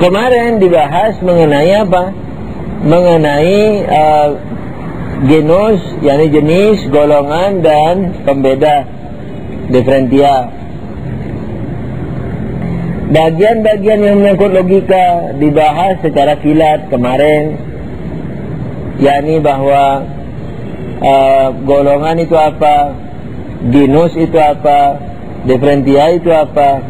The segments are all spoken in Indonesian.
Kemarin dibahas mengenai apa? Mengenai genus, yakni jenis, golongan, dan pembeda, diferentia. Bagian-bagian yang menyangkut logika dibahas secara kilat kemarin, yakni bahwa golongan itu apa, genus itu apa, diferentia itu apa,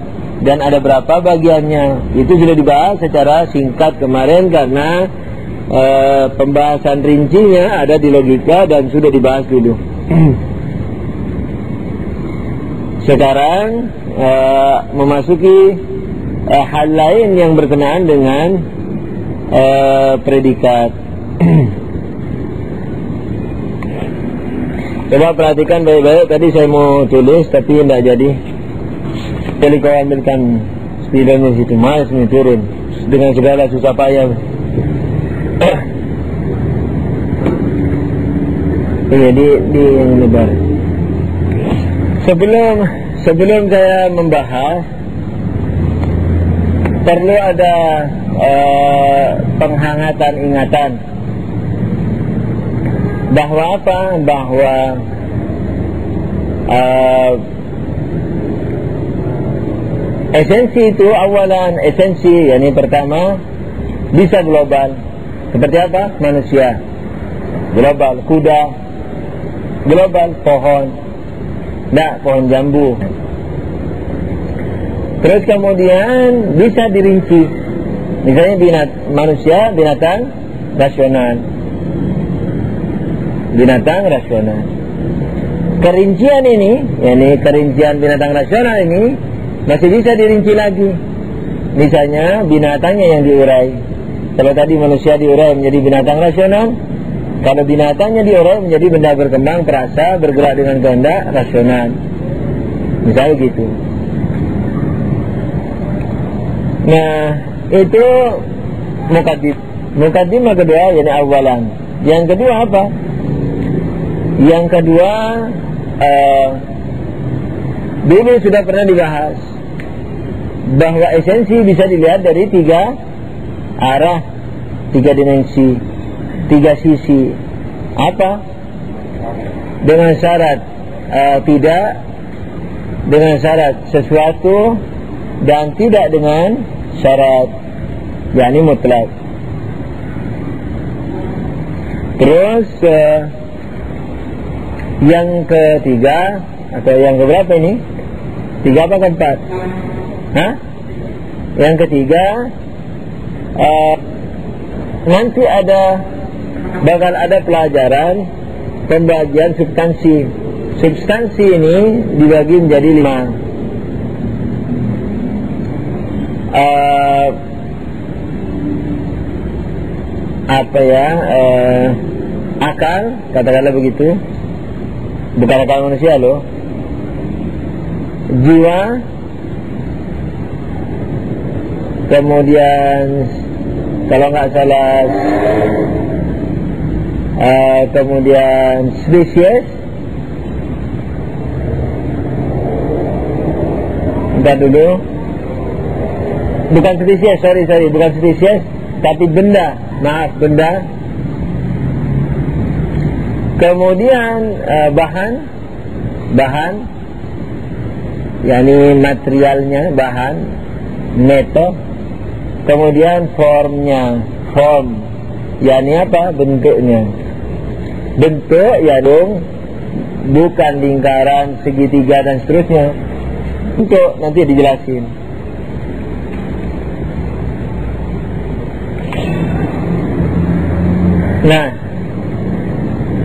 dan ada berapa bagiannya. Itu sudah dibahas secara singkat kemarin karena pembahasan rincinya ada di logika dan sudah dibahas dulu. Sekarang memasuki hal lain yang berkenaan dengan predikat. Coba perhatikan baik-baik. Tadi saya mau tulis tapi tidak jadi. Jadi kau ambilkan spidolnya situ, mas ini turun dengan segala susah payah. Jadi di yang lebar. Sebelum saya membahas, perlu ada penghangatan ingatan bahwa apa? Bahwa esensi itu awalan, esensi yakni pertama bisa global. Seperti apa? Manusia global, kuda global, pohon, pohon jambu. Terus kemudian bisa dirinci. Misalnya manusia binatang rasional. Binatang rasional. Kerincian ini, yakni kerincian binatang rasional ini masih bisa dirinci lagi. Misalnya binatangnya yang diurai. Kalau tadi manusia diurai menjadi binatang rasional, kalau binatangnya diurai menjadi benda berkembang, perasa, bergerak dengan kehendak, rasional. Misalnya gitu. Nah, itu mukaddimah kedua, yakni awalan. Yang kedua apa? Yang kedua, dulu sudah pernah dibahas bahwa esensi bisa dilihat dari 3 arah, 3 dimensi, 3 sisi. Apa? Dengan syarat tidak, dengan syarat sesuatu, dan tidak dengan syarat, yakni mutlak. Terus yang ketiga atau yang keberapa ini? 3 apa keempat? Yang ketiga, nanti bakal ada pelajaran pembagian substansi. Substansi ini dibagi menjadi 5. Akal, katakanlah begitu, bukan akal manusia loh. Jiwa, kemudian kalau nggak salah kemudian spesies. Bentar dulu, bukan spesies, sorry, bukan spesies, tapi benda, maaf, benda. Kemudian bahan, yakni materialnya, bahan, metode. Kemudian formnya, yakni apa? Bentuknya. Bentuk ya dong, bukan lingkaran, segitiga dan seterusnya. Bentuk nanti dijelasin. Nah,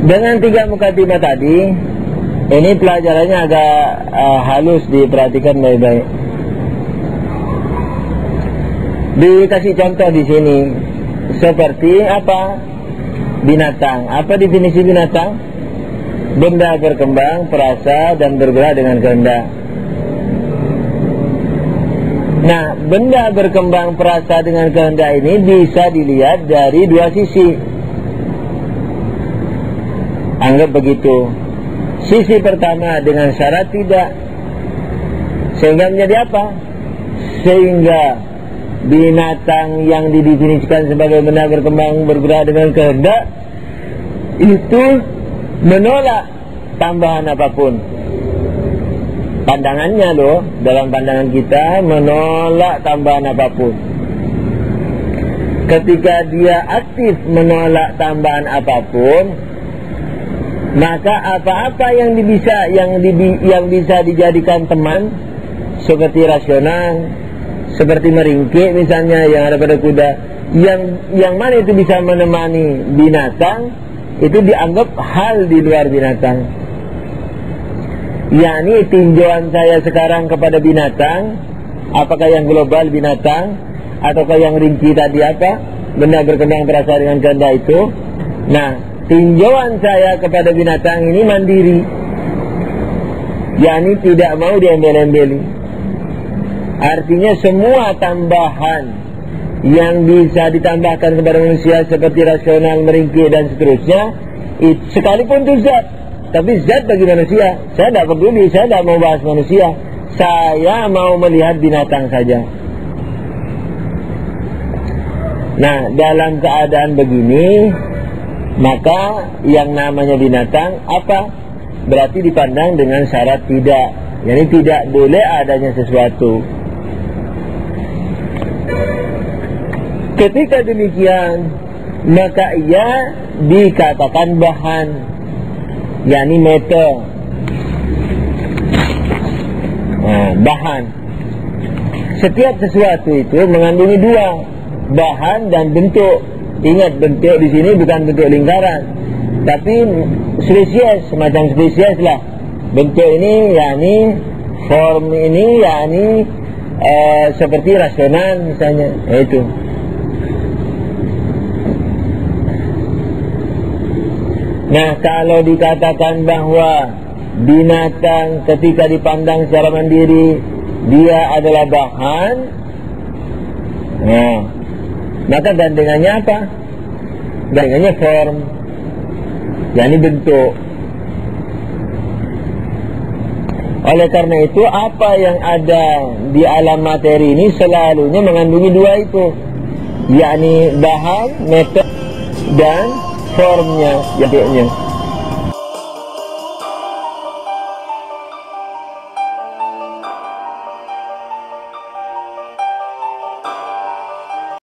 dengan 3 mukaddimah tadi, ini pelajarannya agak halus, diperhatikan baik-baik. Dikasih contoh di sini, seperti apa? Binatang. Apa definisi binatang? Benda berkembang, perasa, dan bergerak dengan kehendak. Nah, benda berkembang, perasa dengan kehendak ini bisa dilihat dari 2 sisi. Anggap begitu. Sisi pertama dengan syarat tidak, sehingga menjadi apa? Sehingga binatang yang didefinisikan sebagai benda berkembang bergerak dengan kehendak itu menolak tambahan apapun. Pandangannya loh, dalam pandangan kita menolak tambahan apapun. Ketika dia aktif menolak tambahan apapun, maka apa-apa yang bisa dijadikan teman, seperti rasional, seperti meringkik misalnya yang ada pada kuda, yang mana itu bisa menemani binatang, itu dianggap hal di luar binatang. Yakni tinjauan saya sekarang kepada binatang, apakah yang global binatang ataukah yang rinci tadi apa, benda berkembang berasal dengan kehendak itu. Nah, tinjauan saya kepada binatang ini mandiri, yakni tidak mau diembel-embeli. Artinya semua tambahan yang bisa ditambahkan kepada manusia seperti rasional, meringkik dan seterusnya, sekalipun itu zat, tapi zat bagi manusia. Saya tidak peduli, saya tidak mau bahas manusia, saya mau melihat binatang saja. Nah, dalam keadaan begini, maka yang namanya binatang apa? Berarti dipandang dengan syarat tidak, jadi tidak boleh adanya sesuatu. Ketika demikian, maka ia dikatakan bahan, yakni matter. Nah, bahan. Setiap sesuatu itu mengandungi dua, bahan dan bentuk. Ingat, bentuk di sini bukan bentuk lingkaran, tapi spesies, semacam spesies lah. Bentuk ini yakni form ini yakni seperti rasional misalnya, itu. Nah, kalau dikatakan bahwa binatang ketika dipandang secara mandiri dia adalah bahan, nah, maka gandengannya apa? Gandengannya form, yakni bentuk. Oleh karena itu, apa yang ada di alam materi ini selalunya mengandungi dua itu, yakni bahan, metode dan formnya, bentuknya.